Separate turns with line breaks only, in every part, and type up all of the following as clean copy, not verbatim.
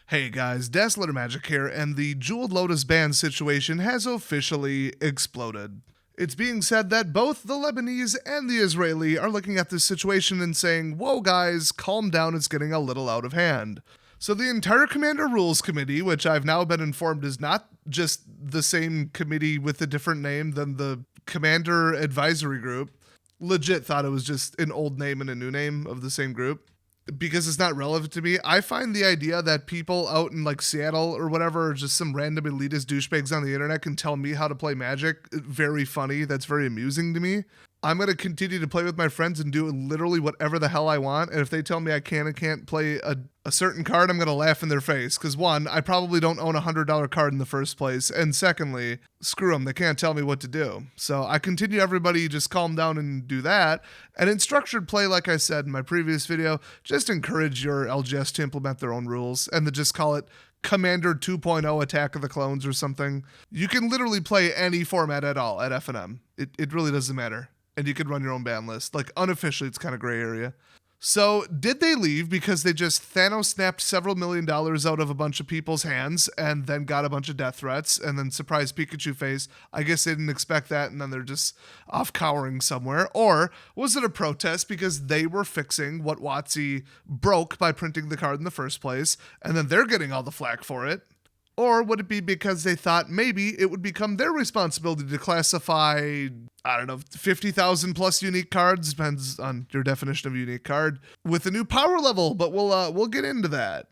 Hey guys, Dazzler Magic here, and the Jeweled Lotus ban situation has officially exploded. It's being said that both the Lebanese and the Israeli are looking at this situation and saying, whoa guys, calm down, it's getting a little out of hand. So the entire Commander Rules Committee, which I've now been informed is not just the same committee with a different name than the Commander Advisory Group, legit thought it was just an old name and a new name of the same group. Because it's not relevant to me, I find the idea that people out in like Seattle or whatever, or just some random elitist douchebags on the internet can tell me how to play Magic very funny. That's very amusing to me. I'm going to continue to play with my friends and do literally whatever the hell I want. And if they tell me I can and can't play a certain card, I'm going to laugh in their face. Because one, I probably don't own a $100 card in the first place. And secondly, screw them. They can't tell me what to do. So I continue everybody just calm down and do that. And in structured play, like I said in my previous video, just encourage your LGS to implement their own rules and to just call it Commander 2.0 Attack of the Clones or something. You can literally play any format at all at FNM. It really doesn't matter. And you can run your own ban list. Like, unofficially, it's kind of gray area. So, did they leave because they just Thanos snapped several $1 million out of a bunch of people's hands and then got a bunch of death threats and then surprise Pikachu face? I guess they didn't expect that and then they're just off cowering somewhere. Or was it a protest because they were fixing what WOTC broke by printing the card in the first place and then they're getting all the flack for it? Or would it be because they thought maybe it would become their responsibility to classify, 50,000 plus unique cards, depends on your definition of unique card, with a new power level, but we'll get into that.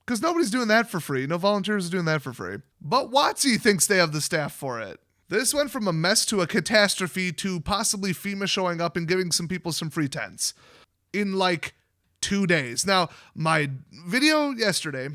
Because nobody's doing that for free. No volunteers are doing that for free. But WOTC thinks they have the staff for it. This went from a mess to a catastrophe to possibly FEMA showing up and giving some people some free tents in like 2 days. Now, my video yesterday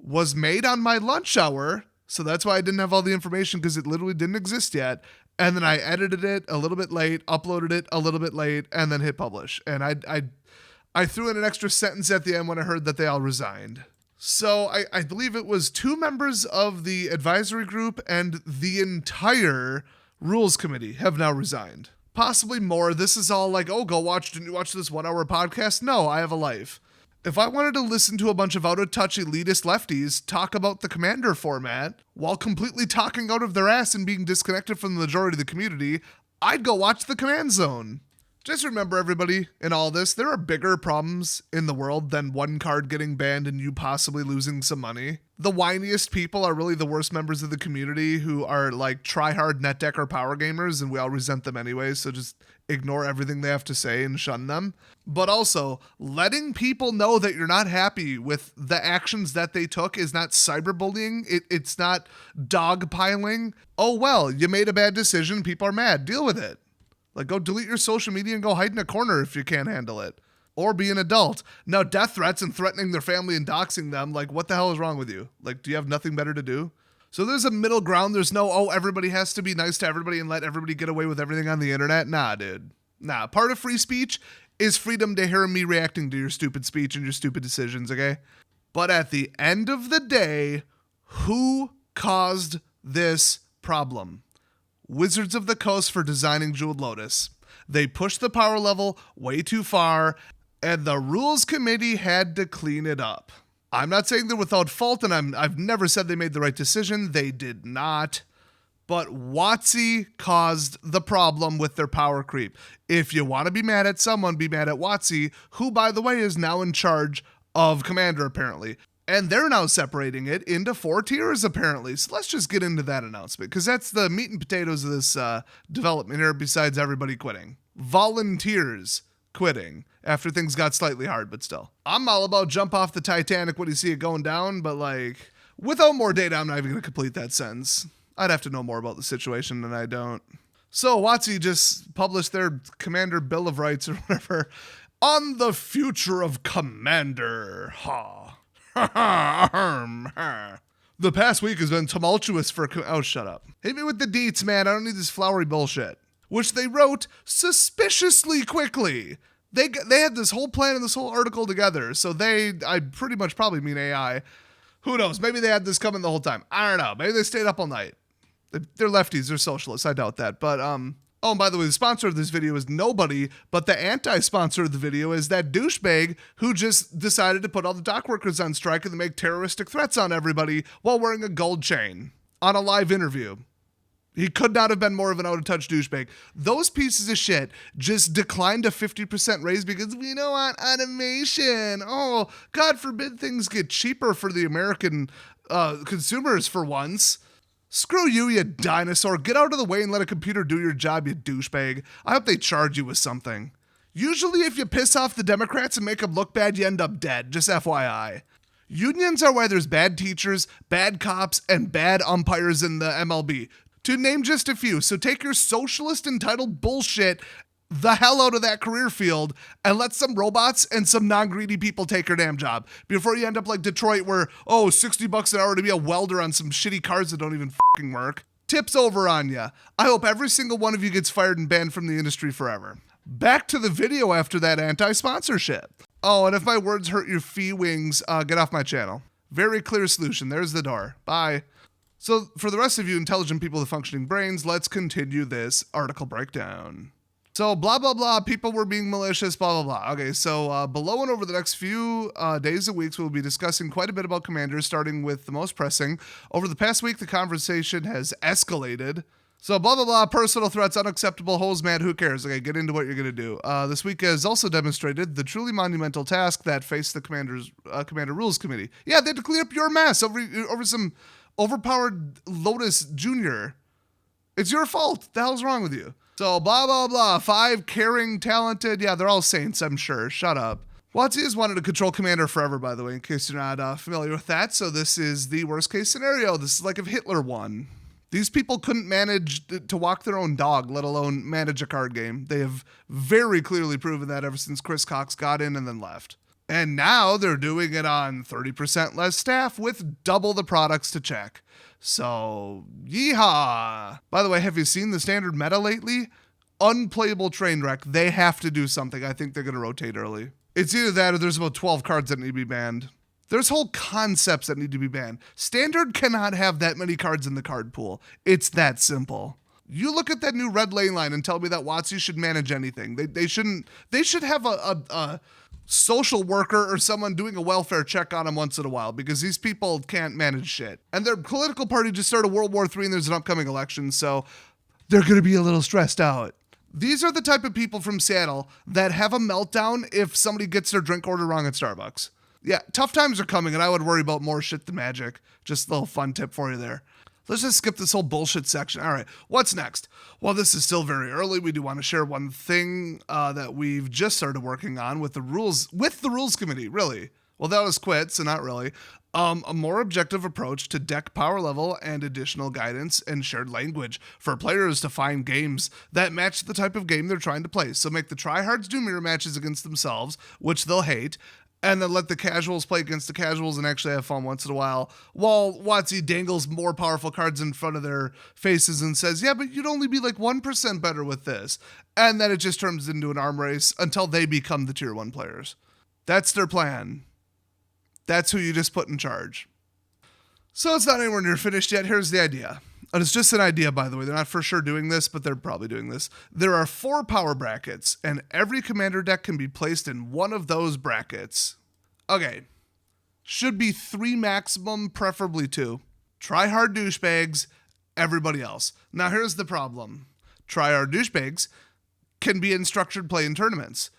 was made on my lunch hour, so that's why I didn't have all the information because it literally didn't exist yet. And then I edited it a little bit late, uploaded it a little bit late, and then hit publish. And I threw in an extra sentence at the end when I heard that they all resigned. So I believe it was 2 members of the advisory group and the entire rules committee have now resigned. Possibly more. This is all like, oh, didn't you watch this 1 hour podcast? No, I have a life. If I wanted to listen to a bunch of out-of-touch elitist lefties talk about the Commander format while completely talking out of their ass and being disconnected from the majority of the community, I'd go watch the Command Zone. Just remember, everybody, in all this, there are bigger problems in the world than one card getting banned and you possibly losing some money. The whiniest people are really the worst members of the community who are like try-hard net deck or power gamers, and we all resent them anyway, so just ignore everything they have to say and shun them. But also, letting people know that you're not happy with the actions that they took is not cyberbullying. It's not dogpiling. Oh, well, you made a bad decision. People are mad. Deal with it. Like, go delete your social media and go hide in a corner if you can't handle it. Or be an adult. Now, death threats and threatening their family and doxing them, like, what the hell is wrong with you? Like, do you have nothing better to do? So there's a middle ground. There's no, everybody has to be nice to everybody and let everybody get away with everything on the internet. Nah, dude. Nah, part of free speech is freedom to hear me reacting to your stupid speech and your stupid decisions, okay? But at the end of the day, who caused this problem? Wizards of the Coast for designing Jeweled Lotus. They pushed the power level way too far, and the rules committee had to clean it up. I'm not saying they're without fault, and I've never said they made the right decision. They did not. But WOTC caused the problem with their power creep. If you want to be mad at someone, be mad at WOTC, who, by the way, is now in charge of Commander, apparently. And they're now separating it into 4 tiers, apparently. So let's just get into that announcement, because that's the meat and potatoes of this development here, besides everybody quitting. Volunteers quitting after things got slightly hard, but still. I'm all about jump off the Titanic when you see it going down, but like, without more data, I'm not even going to complete that sentence. I'd have to know more about the situation, and I don't. So WOTC just published their Commander Bill of Rights or whatever on the future of Commander. Ha. The past week has been tumultuous for... Oh, shut up. Hit me with the deets, man. I don't need this flowery bullshit. Which they wrote suspiciously quickly. They had this whole plan and this whole article together. So I pretty much probably mean AI. Who knows? Maybe they had this coming the whole time. I don't know. Maybe they stayed up all night. They're lefties. They're socialists. I doubt that. But Oh, and by the way, the sponsor of this video is nobody, but the anti-sponsor of the video is that douchebag who just decided to put all the dock workers on strike and to make terroristic threats on everybody while wearing a gold chain on a live interview. He could not have been more of an out-of-touch douchebag. Those pieces of shit just declined a 50% raise because we don't want automation. Oh, God forbid things get cheaper for the American consumers for once. Screw you, you dinosaur. Get out of the way and let a computer do your job, you douchebag. I hope they charge you with something. Usually if you piss off the Democrats and make them look bad, you end up dead. Just FYI. Unions are why there's bad teachers, bad cops, and bad umpires in the MLB. To name just a few, so take your socialist entitled bullshit the hell out of that career field and let some robots and some non-greedy people take your damn job before you end up like Detroit where, oh, $60 an hour to be a welder on some shitty cars that don't even fucking work. Tips over on ya. I hope every single one of you gets fired and banned from the industry forever. Back to the video after that anti-sponsorship. Oh, and if my words hurt your fee wings, get off my channel. Very clear solution. There's the door. Bye. So for the rest of you intelligent people with functioning brains, let's continue this article breakdown. So blah, blah, blah, people were being malicious, blah, blah, blah. Okay, so below and over the next few days and weeks, we'll be discussing quite a bit about commanders, starting with the most pressing. Over the past week, the conversation has escalated. So blah, blah, blah, personal threats, unacceptable, holes mad, who cares? Okay, get into what you're going to do. This week has also demonstrated the truly monumental task that faced the Commander Rules Committee. Yeah, they had to clean up your mess over some overpowered Lotus Jr. It's your fault. The hell's wrong with you? So blah, blah, blah. 5 caring, talented. Yeah, they're all saints, I'm sure. Shut up. WOTC has wanted to control Commander forever, by the way, in case you're not familiar with that. So this is the worst case scenario. This is like if Hitler won. These people couldn't manage to walk their own dog, let alone manage a card game. They have very clearly proven that ever since Chris Cox got in and then left. And now they're doing it on 30% less staff with double the products to check. So, yeehaw. By the way, have you seen the standard meta lately? Unplayable train wreck. They have to do something. I think they're going to rotate early. It's either that or there's about 12 cards that need to be banned. There's whole concepts that need to be banned. Standard cannot have that many cards in the card pool. It's that simple. You look at that new red lane line and tell me that WOTC should manage anything. They shouldn't. They should have a social worker or someone doing a welfare check on them once in a while because these people can't manage shit. And their political party just started World War III and there's an upcoming election, so they're going to be a little stressed out. These are the type of people from Seattle that have a meltdown if somebody gets their drink order wrong at Starbucks. Yeah, tough times are coming and I would worry about more shit than magic. Just a little fun tip for you there. Let's just skip this whole bullshit section. All right, what's next? Well, this is still very early. We do want to share one thing that we've just started working on with the rules committee, really. Well, that was quit, so not really. A more objective approach to deck power level and additional guidance and shared language for players to find games that match the type of game they're trying to play. So make the tryhards do mirror matches against themselves, which they'll hate, and then let the casuals play against the casuals and actually have fun once in a while WOTC dangles more powerful cards in front of their faces and says, yeah, but you'd only be like 1% better with this. And then it just turns into an arm race until they become the tier 1 players. That's their plan. That's who you just put in charge. So it's not anywhere near finished yet. Here's the idea. And it's just an idea, by the way. They're not for sure doing this, but they're probably doing this. There are 4 power brackets, and every commander deck can be placed in one of those brackets. Okay. Should be 3 maximum, preferably 2. Try-hard douchebags, everybody else. Now, here's the problem. Try-hard douchebags can be in structured play in tournaments.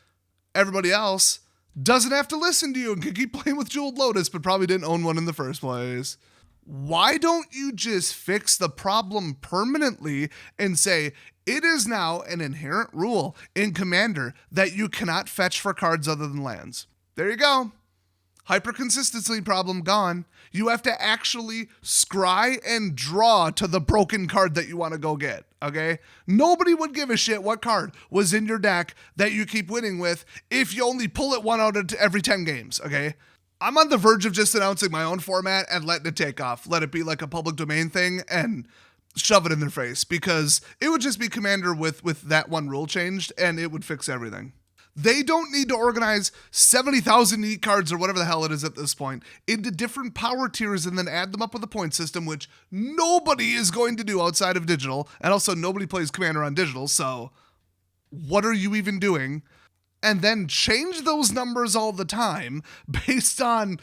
Everybody else doesn't have to listen to you and can keep playing with Jeweled Lotus, but probably didn't own one in the first place. Why don't you just fix the problem permanently and say, it is now an inherent rule in Commander that you cannot fetch for cards other than lands. There you go. Hyper-consistency problem gone. You have to actually scry and draw to the broken card that you want to go get, okay? Nobody would give a shit what card was in your deck that you keep winning with if you only pull it 1 out of every 10 games, okay? I'm on the verge of just announcing my own format and letting it take off. Let it be like a public domain thing and shove it in their face because it would just be Commander with that one rule changed and it would fix everything. They don't need to organize 70,000 unique cards or whatever the hell it is at this point into different power tiers and then add them up with a point system, which nobody is going to do outside of digital. And also nobody plays Commander on digital. So what are you even doing? And then change those numbers all the time based on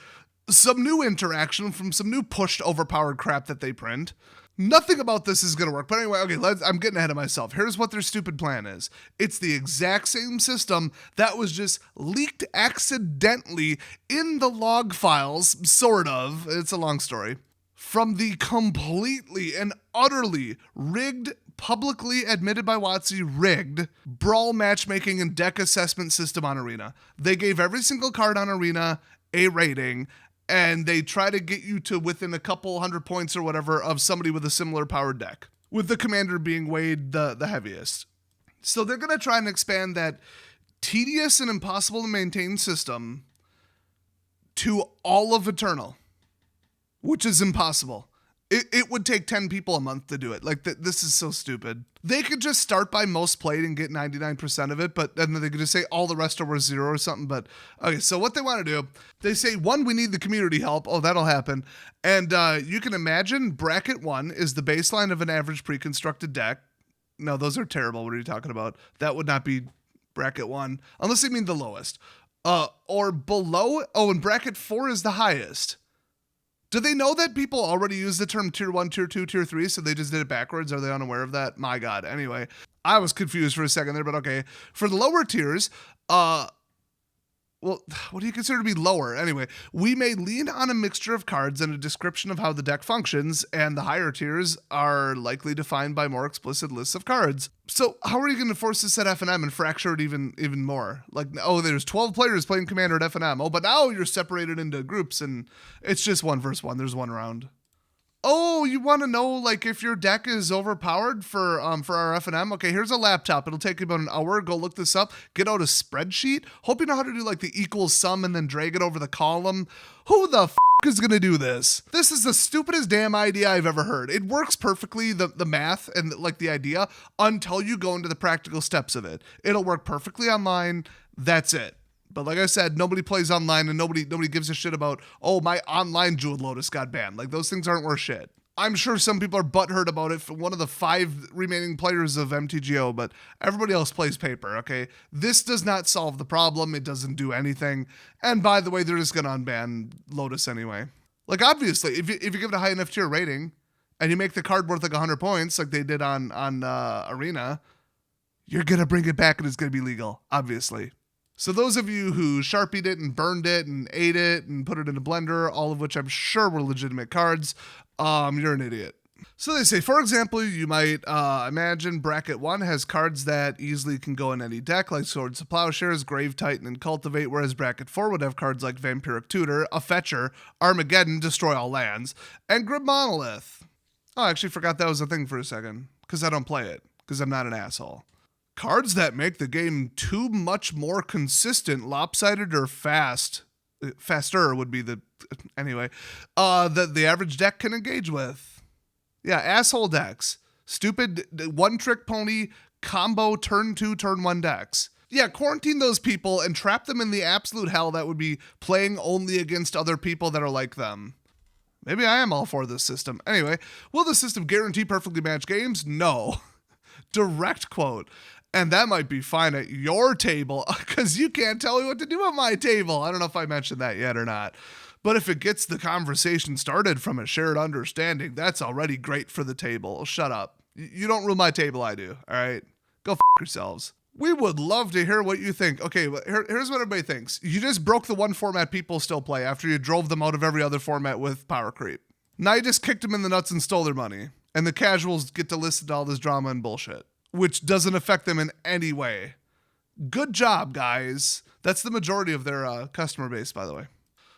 some new interaction from some new pushed overpowered crap that they print. Nothing about this is going to work. But anyway, okay, I'm getting ahead of myself. Here's what their stupid plan is. It's the exact same system that was just leaked accidentally in the log files, sort of. It's a long story. From the completely and utterly rigged, publicly admitted by WOTC, rigged brawl matchmaking and deck assessment system on Arena. They gave every single card on Arena a rating, and they try to get you to within a couple hundred points or whatever of somebody with a similar powered deck, with the commander being weighed the heaviest. So they're going to try and expand that tedious and impossible to maintain system to all of Eternal, which is impossible. It would take 10 people a month to do it. Like, this is so stupid. They could just start by most played and get 99% of it, but then they could just say all the rest are worth 0 or something. But, okay, so what they want to do, they say, 1, we need the community help. Oh, that'll happen. And you can imagine bracket 1 is the baseline of an average pre-constructed deck. No, those are terrible. What are you talking about? That would not be bracket 1, unless you mean the lowest. Or below, and bracket 4 is the highest. Do they know that people already use the term tier 1, tier 2, tier 3, so they just did it backwards? Are they unaware of that? My God. Anyway, I was confused for a second there, but okay. For the lower tiers, well, what do you consider to be lower? Anyway, we may lean on a mixture of cards and a description of how the deck functions, and the higher tiers are likely defined by more explicit lists of cards. So how are you going to force this at FNM and fracture it even more? Like, oh, there's 12 players playing Commander at FNM. Oh, but now you're separated into groups, and it's just 1 versus 1. There's 1 round. Oh, you want to know, like, if your deck is overpowered for our FNM? Okay, here's a laptop. It'll take you about an hour. Go look this up. Get out a spreadsheet. Hope you know how to do, like, the equals sum and then drag it over the column. Who the f*** is going to do this? This is the stupidest damn idea I've ever heard. It works perfectly, the math and, like, the idea, until you go into the practical steps of it. It'll work perfectly online. That's it. But like I said, nobody plays online and nobody gives a shit about, oh, my online Jeweled Lotus got banned. Like, those things aren't worth shit. I'm sure some people are butthurt about it for one of the 5 remaining players of MTGO, but everybody else plays paper, okay? This does not solve the problem. It doesn't do anything. And by the way, they're just going to unban Lotus anyway. Like, obviously, if you give it a high enough tier rating and you make the card worth like 100 points like they did on Arena, you're going to bring it back and it's going to be legal, obviously. So those of you who Sharpied it and burned it and ate it and put it in a blender, all of which I'm sure were legitimate cards, you're an idiot. So they say, for example, you might imagine bracket 1 has cards that easily can go in any deck, like Swords to Plowshares, Grave Titan, and Cultivate, whereas bracket 4 would have cards like Vampiric Tutor, a Fetcher, Armageddon, Destroy All Lands, and Grim Monolith. Oh, I actually forgot that was a thing for a second, because I don't play it, because I'm not an asshole. Cards that make the game too much more consistent, lopsided, or faster would be the average deck can engage with. Yeah, asshole decks. Stupid one-trick pony combo turn 2, turn 1 decks. Yeah, quarantine those people and trap them in the absolute hell that would be playing only against other people that are like them. Maybe I am all for this system. Anyway, will the system guarantee perfectly matched games? No. Direct quote. And that might be fine at your table, because you can't tell me what to do at my table. I don't know if I mentioned that yet or not. But if it gets the conversation started from a shared understanding, that's already great for the table. Shut up. You don't rule my table, I do. All right? Go f*** yourselves. We would love to hear what you think. Okay, but here's what everybody thinks. You just broke the one format people still play after you drove them out of every other format with power creep. Now you just kicked them in the nuts and stole their money. And the casuals get to listen to all this drama and bullshit, which doesn't affect them in any way. Good job, guys. That's the majority of their customer base, by the way.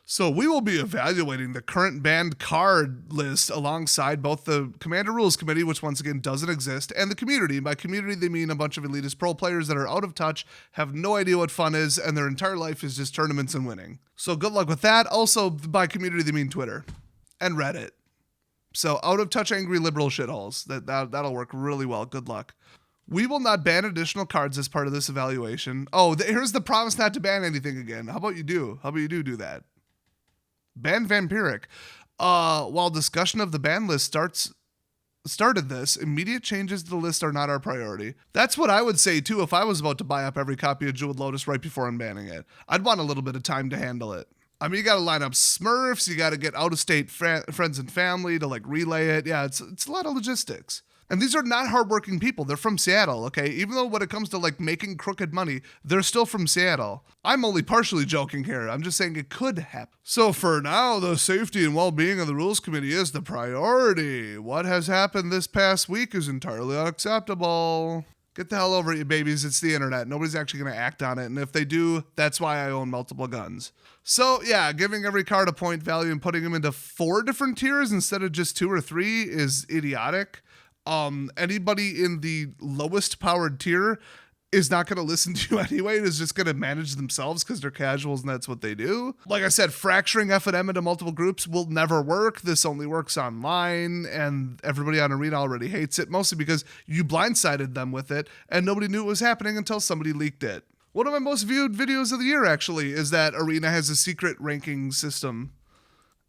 So we will be evaluating the current banned card list alongside both the Commander Rules Committee, which once again doesn't exist, and the community. By community, they mean a bunch of elitist pro players that are out of touch, have no idea what fun is, and their entire life is just tournaments and winning. So good luck with that. Also, by community, they mean Twitter and Reddit. So out of touch, angry liberal shitholes. That'll work really well. Good luck. We will not ban additional cards as part of this evaluation. Oh, here's the promise not to ban anything again. How about you do? How about you do that? Ban Vampiric. While discussion of the ban list started this, immediate changes to the list are not our priority. That's what I would say too if I was about to buy up every copy of Jeweled Lotus right before unbanning it. I'd want a little bit of time to handle it. I mean, you gotta line up Smurfs, you gotta get out-of-state friends and family to like relay it. Yeah, it's a lot of logistics. And these are not hardworking people. They're from Seattle, okay? Even though when it comes to like making crooked money, they're still from Seattle. I'm only partially joking here. I'm just saying it could happen. So for now, the safety and well-being of the Rules Committee is the priority. What has happened this past week is entirely unacceptable. Get the hell over it, you babies. It's the internet. Nobody's actually going to act on it. And if they do, that's why I own multiple guns. So yeah, giving every card a point value and putting them into 4 different tiers instead of just 2 or 3 is idiotic. Anybody in the lowest powered tier is not going to listen to you anyway. It is just going to manage themselves because they're casuals and that's what they do. Like I said, fracturing F&M into multiple groups will never work. This only works online and everybody on Arena already hates it, mostly because you blindsided them with it and nobody knew it was happening until somebody leaked it. One of my most viewed videos of the year actually is that Arena has a secret ranking system.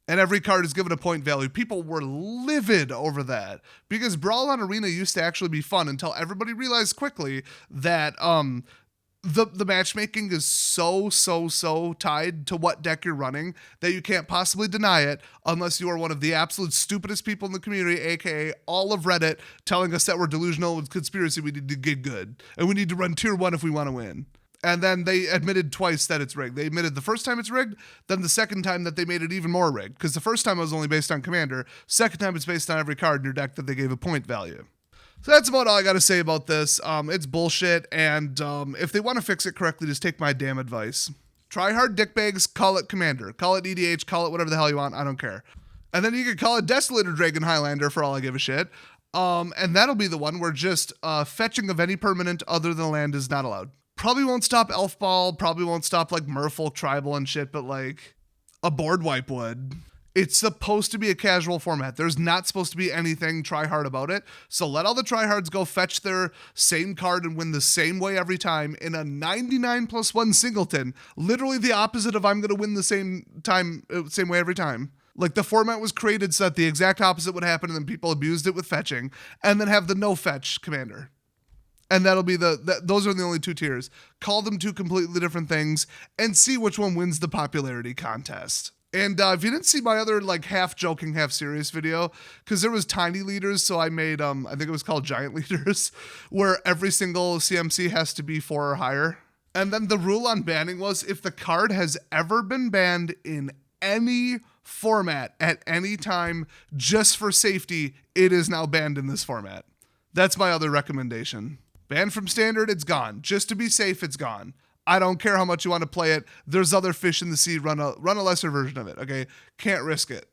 And every card is given a point value. People were livid over that because Brawl on Arena used to actually be fun until everybody realized quickly that the matchmaking is so tied to what deck you're running that you can't possibly deny it unless you are one of the absolute stupidest people in the community, aka all of Reddit, telling us that we're delusional with conspiracy. We need to get good and we need to run tier 1 if we want to win. And then they admitted twice that it's rigged. They admitted the first time it's rigged, then the second time that they made it even more rigged. Because the first time it was only based on commander. Second time it's based on every card in your deck that they gave a point value. So that's about all I got to say about this. It's bullshit. And if they want to fix it correctly, just take my damn advice. Try hard dickbags, call it commander. Call it EDH, call it whatever the hell you want. I don't care. And then you can call it Desolator Dragon Highlander for all I give a shit. And that'll be the one where just fetching of any permanent other than land is not allowed. Probably won't stop Elf Ball, probably won't stop like Merfolk Tribal and shit, but like a board wipe would. It's supposed to be a casual format. There's not supposed to be anything try hard about it. So let all the tryhards go fetch their same card and win the same way every time in a 99+1 singleton. Literally the opposite of I'm going to win the same way every time. Like the format was created so that the exact opposite would happen and then people abused it with fetching and then have the no fetch commander. And that'll be those are the only 2 tiers. Call them 2 completely different things and see which one wins the popularity contest. And if you didn't see my other like half joking, half serious video, because there was tiny leaders, so I made, I think it was called giant leaders, where every single CMC has to be 4 or higher. And then the rule on banning was if the card has ever been banned in any format at any time, just for safety, it is now banned in this format. That's my other recommendation. Banned from standard, it's gone. Just to be safe, it's gone. I don't care how much you want to play it. There's other fish in the sea. Run a lesser version of it, okay? Can't risk it.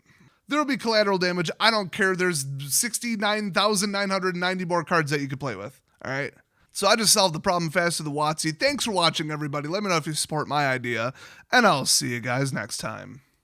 There'll be collateral damage. I don't care. There's 69,990 more cards that you could play with, all right? So I just solved the problem fast with the WOTC. Thanks for watching, everybody. Let me know if you support my idea, and I'll see you guys next time.